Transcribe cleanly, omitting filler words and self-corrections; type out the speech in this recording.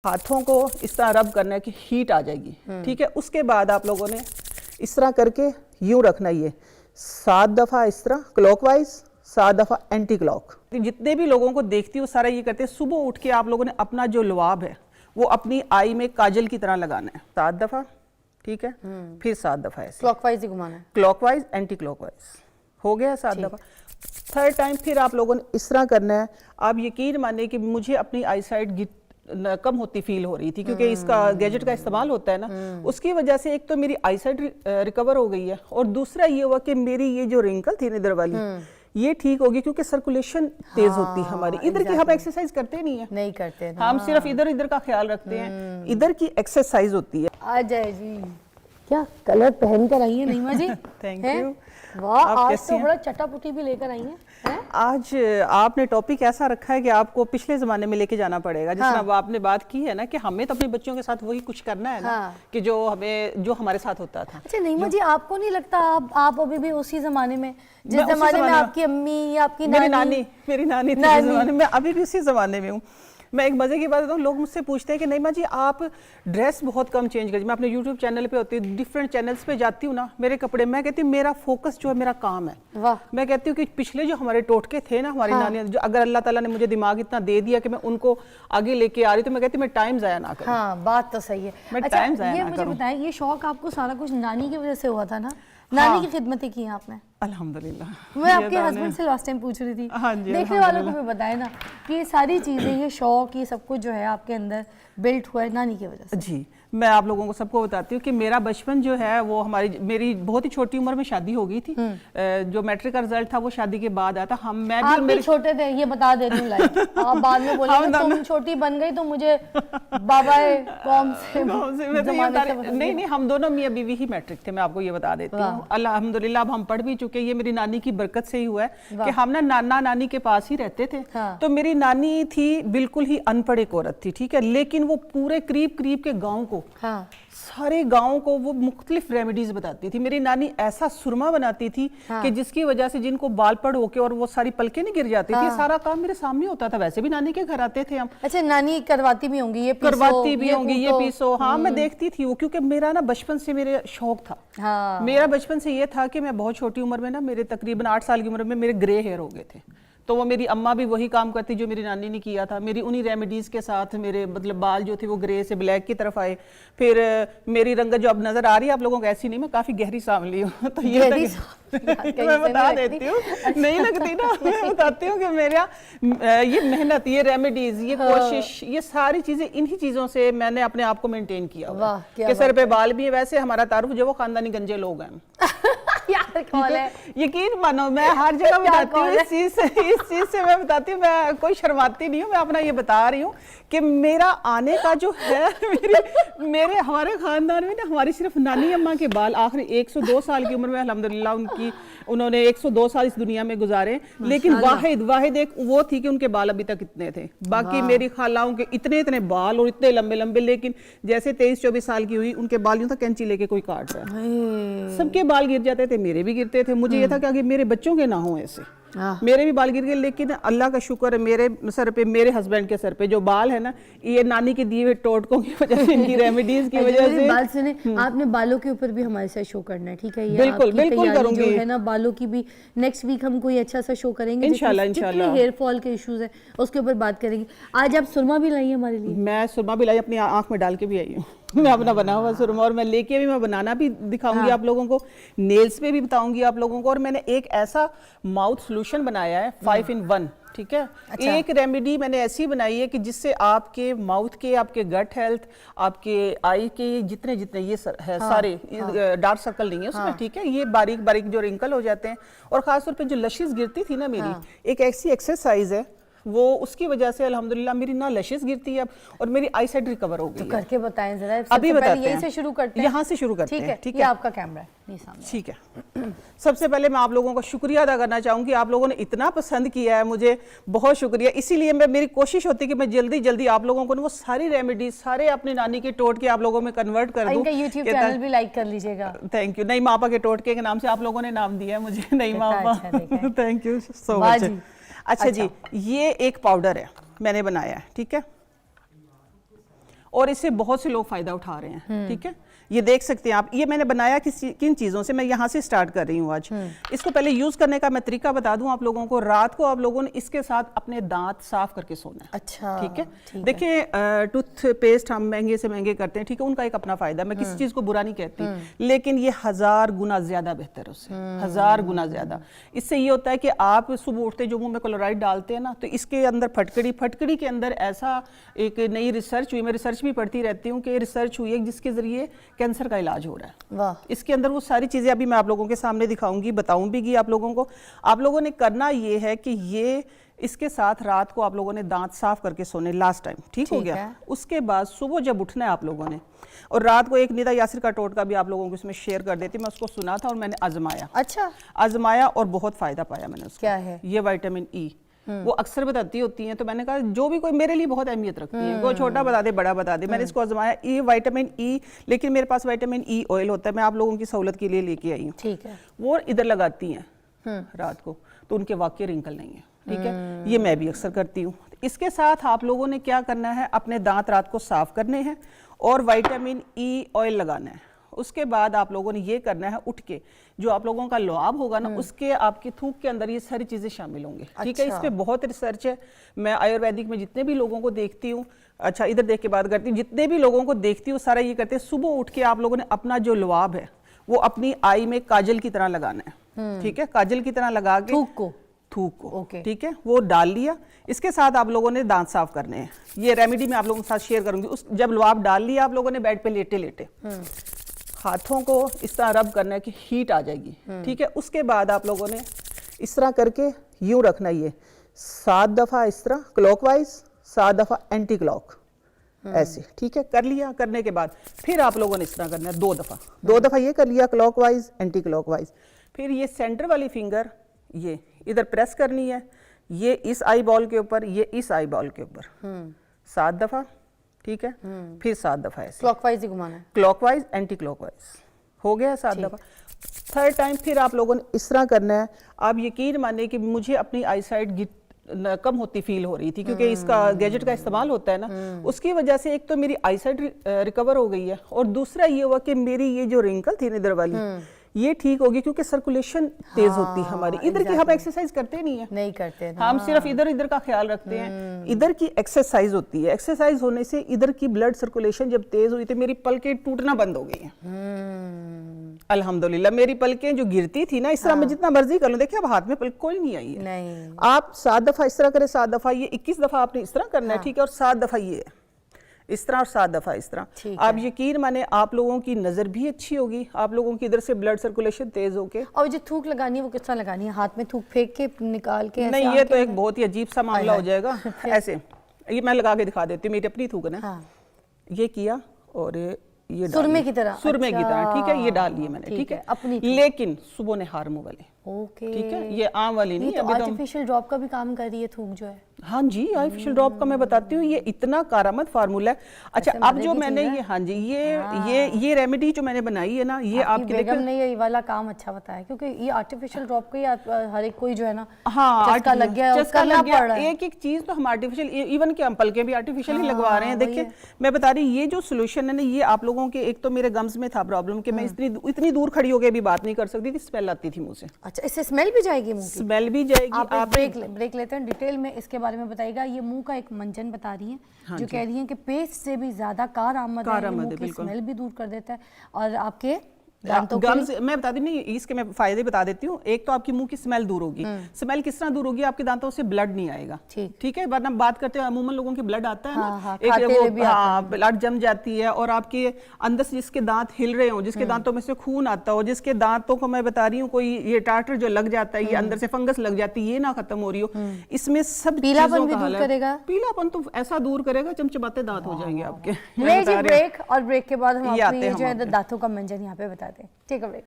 हाथों को इस तरह रब करना है कि हीट आ जाएगी, ठीक है। उसके बाद आप लोगों ने इस तरह करके यूं रखना, ये 7 दफ़ा इस तरह क्लॉकवाइज, 7 दफ़ा एंटी क्लॉक। जितने भी लोगों को देखती हूँ सारा ये करते हैं, सुबह उठ के आप लोगों ने अपना जो लुआब है वो अपनी आई में काजल की तरह लगाना है 7 दफ़ा, ठीक है। फिर 7 दफ़ा ऐसे क्लॉकवाइज ही घुमाना है, क्लॉकवाइज एंटी क्लॉकवाइज, हो गया 7 दफ़ा। थर्ड टाइम फिर आप लोगों ने इस तरह करना है। आप यकीन मानिए कि मुझे अपनी आई साइट कम होती फील हो रही थी, क्योंकि इसका गैजेट का इस्तेमाल होता है ना, उसकी वजह से एक तो मेरी आई साइट रिकवर हो गई है, और दूसरा ये हुआ कि मेरी ये जो रिंकल थी इधर वाली ये ठीक होगी, क्योंकि सर्कुलेशन तेज होती है हमारी। इधर की हम एक्सरसाइज करते नहीं है, नहीं करते, हम सिर्फ इधर इधर का ख्याल रखते हैं, इधर की एक्सरसाइज होती है। आ जाए जी, क्या कलर पहन कर आई है नईमा जी। Thank you. वाह, आज तो बड़ा चटापुटी भी लेकर आई हैं। आज आपने टॉपिक ऐसा रखा है कि आपको पिछले ज़माने में लेके जाना पड़ेगा। जिस तरह आपने बात की है ना कि हमें तो अपने बच्चों के साथ वही कुछ करना है ना, कि जो हमारे साथ होता था। अच्छा नईमा जी, आपको नहीं लगता आप अभी भी उसी ज़माने में, जिस ज़माने में आपकी अम्मी या आपकी मेरी नानी थी, ज़माने में अभी भी उसी ज़माने में हूँ। मैं एक मजे की बात बताऊँ, लोग मुझसे पूछते हैं कि नईमा जी आप ड्रेस बहुत कम चेंज करती। मैं अपने यूट्यूब चैनल पे होती हूँ, डिफरेंट चैनल्स पे जाती हूँ ना, मेरे कपड़े, मैं कहती हूँ मेरा फोकस जो है मेरा काम है। मैं कहती हूँ कि पिछले जो हमारे टोटके थे ना, हमारी नानी, जो अगर अल्लाह ताला ने मुझे दिमाग इतना दे दिया कि मैं उनको आगे लेके आ रही, तो मैं कहती हूँ मैं टाइम जाया ना करूँ। हाँ, बात तो सही है। मैं टाइम जाया ना करूँ। मुझे बताएं, ये शौक आपको सारा कुछ नानी की वजह से हुआ था ना? नानी की खिदमतें की हैं आपने? अल्हम्दुलिल्लाह। मैं आपके हस्बैंड से लास्ट टाइम पूछ रही थी। हाँ जी, देखने वालों को भी बताएं ना कि ये सारी चीज़ें, ये शौक, ये सब कुछ जो है आपके अंदर बिल्ट हुआ है नानी की वजह से। जी, मैं आप लोगों को सबको बताती हूँ कि मेरा बचपन जो है वो मेरी बहुत ही छोटी उम्र में शादी हो गई थी। जो मैट्रिक का रिजल्ट था वो शादी के बाद आया था। आप भी छोटे थे, ये बता दे रही हूँ लाइक। आप बाद में बोलेंगे तुम छोटी बन गई तो मुझे बाबा कौम से नहीं, हम दोनों मियां बीवी ही मैट्रिक थे। मैं आपको ये बता देती हूँ, अल्हम्दुलिल्लाह अब हम पढ़ भी चुके। ये मेरी नानी की बरकत से ही हुआ है कि हम ना नाना नानी के पास ही रहते थे। तो मेरी नानी थी बिल्कुल ही अनपढ़ एक औरत थी, ठीक है, लेकिन वो पूरे करीब के गाँव को, सारे गाँव को वो मुख्तलिफ रेमेडीज बताती थी। मेरी नानी ऐसा सुरमा बनाती थी कि जिसकी वजह से जिनको बाल पड़ होके और वो सारी पलकें नहीं गिर जाती थी, सारा काम मेरे सामने होता था। वैसे भी नानी के घर आते थे हम। अच्छा, नानी करवाती भी होंगी, ये पीसो। हाँ, मैं देखती थी वो, क्योंकि मेरा ना बचपन से मेरे शौक था। मेरा बचपन से ये था कि मैं बहुत छोटी उम्र में ना, मेरे तकरीबन 8 साल की उम्र में मेरे ग्रे हेयर हो गए थे। तो वो मेरी अम्मा भी वही काम करती जो मेरी नानी ने किया था। मेरी उन्हीं रेमेडीज के साथ मेरे मतलब बाल जो थे वो ग्रे से ब्लैक की तरफ आए। फिर मेरी रंगत जो अब नजर आ रही है आप लोगों को, ऐसी नहीं, मैं काफी गहरी सांवली हूँ। तो ये मैं बता देती हूँ, नहीं लगती ना, मैं बताती हूँ कि मेरा ये मेहनत, ये रेमेडीज, ये कोशिश, ये सारी चीजें, इन्हीं चीजों से मैंने अपने आप को मेंटेन किया हुआ है। सर पे बाल भी है। वैसे हमारा तारुफ जो वो खानदानी गंजे लोग हैं। यार कौन है? यकीन मानो, मैं हर जगह बताती हूँ इस चीज से मैं बताती हूँ, मैं कोई शर्माती नहीं हूँ। मैं अपना ये बता रही हूँ कि मेरा आने का जो है, मेरे हमारे खानदान में ना, हमारी सिर्फ नानी अम्मा के बाल आखिरी 102 साल की उम्र में अल्हम्दुलिल्लाह उन्होंने 102 साल इस दुनिया में गुजारे, लेकिन वाहिद एक वो थी कि उनके बाल अभी तक इतने थे। बाकी मेरी खालाओं के इतने बाल और इतने लंबे लंबे, लेकिन जैसे 23-24 साल की हुई उनके बाल यूं था कैंची लेके कोई काट रहा है। सबके बाल गिर जाते थे, मेरे भी गिरते थे। मुझे ये था कि आगे मेरे बच्चों के ना हो ऐसे। मेरे भी बाल गिर गए, लेकिन अल्लाह का शुक्र है मेरे सर पे, मेरे हस्बैंड के सर पे जो बाल है ना, ये नानी के दिए हुए टोटकों की वजह से, इनकी रेमेडीज की वजह से। बाल सुने, आपने बालों के ऊपर भी हमारे साथ शो करना है, ठीक है? ये बिल्कुल करूंगी। जो है ना, बालों की भी नेक्स्ट वीक हम कोई अच्छा सा शो करेंगे इंशाल्लाह। हेयर फॉल के इश्यूज है उसके ऊपर बात करेंगे। आज आप सुरमा भी लाई हमारे लिए। मैं सुरमा भी लाई, अपनी आंख में डाल के भी आई हूँ। मैं अपना बना हुआ सुरमा, और मैं लेके भी, मैं बनाना भी दिखाऊंगी आप लोगों को, नेल्स पे भी बताऊंगी आप लोगों को। और मैंने एक ऐसा माउथ सोल्यूशन बनाया है 5 in 1, ठीक है? अच्छा। एक रेमेडी मैंने ऐसी बनाई है कि जिससे आपके माउथ के, आपके गट हेल्थ, आपके आई के जितने ये सारे डार्क सर्कल नहीं है उसमें, ठीक है? ये बारीक बारीक जो रिंकल हो जाते हैं, और खासतौर पे जो लशिस गिरती थी ना मेरी, एक ऐसी एक्सरसाइज है वो, उसकी वजह से अल्हम्दुलिल्लाह मेरी ना लशिस गिरती है अब, और मेरी आई साइट रिकवर हो गई। तो करके बताएं जरा। अभी बताते हैं, यहीं से शुरू करते हैं। यहाँ से शुरू करते हैं, ठीक है? ये आपका कैमरा है, ठीक है। सबसे पहले मैं आप लोगों का शुक्रिया अदा करना चाहूँगी, आप लोगों ने इतना पसंद किया है, मुझे बहुत शुक्रिया। इसीलिए मेरी कोशिश होती है कि मैं जल्दी आप लोगों को वो सारी रेमेडीज, सारे अपनी नानी के टोटके आप लोगों में कन्वर्ट कर दूँ। इनका यूट्यूब चैनल भी लाइक कर लीजिएगा। Thank you. नई मापा के टोटके के नाम से आप लोगों ने नाम दिया है मुझे, नई मापा। Thank you so much. अच्छा जी, ये एक पाउडर है मैंने बनाया है, ठीक है? और इससे बहुत से लोग फायदा उठा रहे हैं। ठीक है, ये देख सकते हैं आप, ये मैंने बनाया किन चीज़ों से, मैं यहाँ से स्टार्ट कर रही हूँ आज। इसको पहले यूज़ करने का मैं तरीका बता दूँ आप लोगों को। रात को आप लोगों ने इसके साथ अपने दांत साफ करके सोना है। अच्छा, ठीक है। देखिए टूथपेस्ट हम महंगे से महंगे करते हैं, ठीक है, उनका एक अपना फायदा, मैं किसी चीज़ को बुरा नहीं कहती, लेकिन ये 1000 गुना ज़्यादा बेहतर है उससे, 1000 गुना ज़्यादा। इससे ये होता है कि आप सुबह उठते जो मुँह में क्लोराइड डालते हैं ना, तो इसके अंदर फटकड़ी के अंदर ऐसा एक नई रिसर्च हुई, मैं रिसर्च भी पढ़ती रहती हूँ कि रिसर्च हुई है जिसके ज़रिए कैंसर का इलाज हो रहा है। वाह। इसके अंदर वो सारी चीज़ें अभी मैं आप लोगों के सामने दिखाऊंगी, बताऊंगी आप लोगों को। आप लोगों ने करना ये है कि ये इसके साथ रात को आप लोगों ने दांत साफ करके सोने, लास्ट टाइम, ठीक हो गया। उसके बाद सुबह जब उठना है आप लोगों ने, और रात को एक निदा यासिर का टोटका भी आप लोगों को इसमें शेयर कर देती, मैं उसको सुना था और मैंने आजमाया। अच्छा, आजमाया और बहुत फायदा पाया मैंने उसका। क्या है ये विटामिन ई, वो अक्सर बताती होती हैं, तो मैंने कहा जो भी कोई मेरे लिए बहुत अहमियत रखती है, कोई छोटा बता दे बड़ा बता दे, मैंने इसको आजमाया। ये विटामिन ई, लेकिन मेरे पास विटामिन ई ऑयल होता है, मैं आप लोगों की सहूलत के लिए लेके आई हूँ। ठीक है। वो इधर लगाती हैं रात को, तो उनके वाकई रिंकल नहीं है। ठीक है, ये मैं भी अक्सर करती हूँ। इसके साथ आप लोगों ने क्या करना है, अपने दांत रात को साफ करने हैं और विटामिन ई ऑयल लगाना है। उसके बाद आप लोगों ने ये करना है, उठ के जो आप लोगों का लुआब होगा ना, उसके आपकी थूक के अंदर ये सारी चीजें शामिल होंगी। ठीक है, इस पे बहुत रिसर्च है। मैं आयुर्वेदिक में जितने भी लोगों को देखती हूँ, अच्छा इधर देख के बात करती हूँ, जितने भी लोगों को देखती हूँ सारा ये करते हैं, सुबह उठ के आप लोगों ने अपना जो लुआब है वो अपनी आई में काजल की तरह लगाना है। ठीक है, काजल की तरह लगा के थूक को ठीक है, वो डाल लिया। इसके साथ आप लोगों ने दांत साफ करने हैं। ये रेमेडी मैं आप लोगों के साथ शेयर करूंगी। उस जब लुआब डाल लिया आप लोगों ने, बेड पे लेटे लेटे हाथों को इस तरह रब करना है कि हीट आ जाएगी। ठीक है, उसके बाद आप लोगों ने इस तरह करके यूं रखना, ये 7 दफा इस तरह क्लॉकवाइज, 7 दफा एंटी क्लॉक, ऐसे। ठीक है, कर लिया। करने के बाद फिर आप लोगों ने इस तरह करना है 2 दफा, 2 दफा ये कर लिया क्लॉकवाइज एंटी क्लॉकवाइज। फिर ये सेंटर वाली फिंगर ये इधर प्रेस करनी है, ये इस आई बॉल के ऊपर, ये इस आई बॉल के ऊपर 7 दफा। ठीक है, फिर 7 दफा ऐसे क्लॉकवाइज ही घुमाना है, क्लॉकवाइज एंटी क्लॉकवाइज, हो गया 7 दफा। थर्ड टाइम फिर आप लोगों ने इस तरह करना है। आप यकीन मानिए कि मुझे अपनी आई साइट कम होती फील हो रही थी, क्योंकि इसका गैजेट का इस्तेमाल होता है ना, उसकी वजह से एक तो मेरी आई साइट रिकवर हो गई है, और दूसरा ये हुआ कि मेरी ये जो रिंकल थी इधर वाली ये ठीक होगी, क्योंकि सर्कुलेशन तेज होती है हमारी। इधर की हम एक्सरसाइज करते नहीं करते ना। हम सिर्फ इधर का ख्याल रखते हैं। इधर की एक्सरसाइज होती है, एक्सरसाइज होने से इधर की ब्लड सर्कुलेशन जब तेज हुई तो मेरी पलकें टूटना बंद हो गई हैं। अल्हम्दुलिल्लाह, मेरी पलकें जो गिरती थी ना, इस तरह मैं जितना मर्जी कर लूं, देखिए अब हाथ में पलक कोई नहीं आई है। आप 7 दफा इस तरह करें, 7 दफा ये, 21 दफा आपने इस तरह करना है। ठीक है, और 7 दफा ये इस तरह और 7 दफा इस तरह। आप यकीन माने आप लोगों की नजर भी अच्छी होगी, आप लोगों की इधर से ब्लड सर्कुलेशन तेज होके। और जो थूक लगानी है वो किस तरह लगानी है, हाथ में थूक फेंक के निकाल के? नहीं, ये तो एक बहुत ही अजीब सा मामला हो जाएगा। ऐसे ये मैं लगा के दिखा देती हूँ, मेरी अपनी थूक है ना। ये किया और ये सुरमे की तरह, सुरमे की तरह। ठीक है, ये डाल लिए मैंने। ठीक है, अपनी, लेकिन सुबह ने हार्मो वाले। ठीक है, ये आम वाली नहीं। अभी आर्टिफिशियल ड्रॉप का भी काम कर रही है थूक जो है। हाँ जी, आर्टिफिशियल ड्रॉप का मैं बताती हूँ, ये इतना कारामद फार्मूला है। अच्छा, अब जो मैंने ये, हाँ जी, ये रेमेडी जो मैंने बनाई है ना, ये आपके लिए बेगम ने ये वाला काम अच्छा बताया, क्योंकि ये आर्टिफिशियल ड्रॉप का ही हर एक कोई जो है ना, हाँ, चस्का लग गया, चस्का लग गया। एक चीज तो हम आर्टिफिशियल, इवन के हम पलके भी आर्टिफिशियल ही लगवा रहे हैं। देखिए मैं बता रही, ये जो सोल्यूशन है ना, ये आप लोगों के, एक तो मेरे गम्स में था प्रॉब्लम कि मैं इतनी दूर खड़ी होकर भी बात नहीं कर सकती थी, स्मेल आती थी मुंह से। अच्छा, इससे स्मेल भी जाएगी मुंह की? स्मेल भी जाएगी। आप ब्रेक लेते हैं, डिटेल में इसके बारे में बताइएगा। ये मुंह का एक मंजन बता रही हैं, जो कह रही हैं कि पेस्ट से भी ज्यादा कारआमद है, मुंह की स्मेल भी दूर कर देता है, और आपके गम्स, मैं बता दी नहीं, इसके मैं फायदे बता देती हूँ। एक तो आपकी मुंह की स्मेल दूर होगी। स्मेल किस तरह दूर होगी? आपके दांतों से ब्लड नहीं आएगा। ठीक है, वरना बात करते हैं अमूमन लोगों के ब्लड आता है ना, एक ब्लड जम जाती है, और आपके अंदर से जिसके दांत हिल रहे हो, जिसके दांतों में से खून आता हो, जिसके दांतों को मैं बता रही हूँ कोई ये टार्टर जो लग जाता है, ये अंदर से फंगस लग जाती है, ये ना खत्म हो रही हो, इसमें सब पीलापन भी दूर करेगा। पीलापन तो ऐसा दूर करेगा, चमचमाते दांत हो जाएंगे आपके। ब्रेक, और ब्रेक के बाद हम आपको ये जो है दांतों का मंजन यहाँ पे बताते हैं। ठीक है, ब्रेक।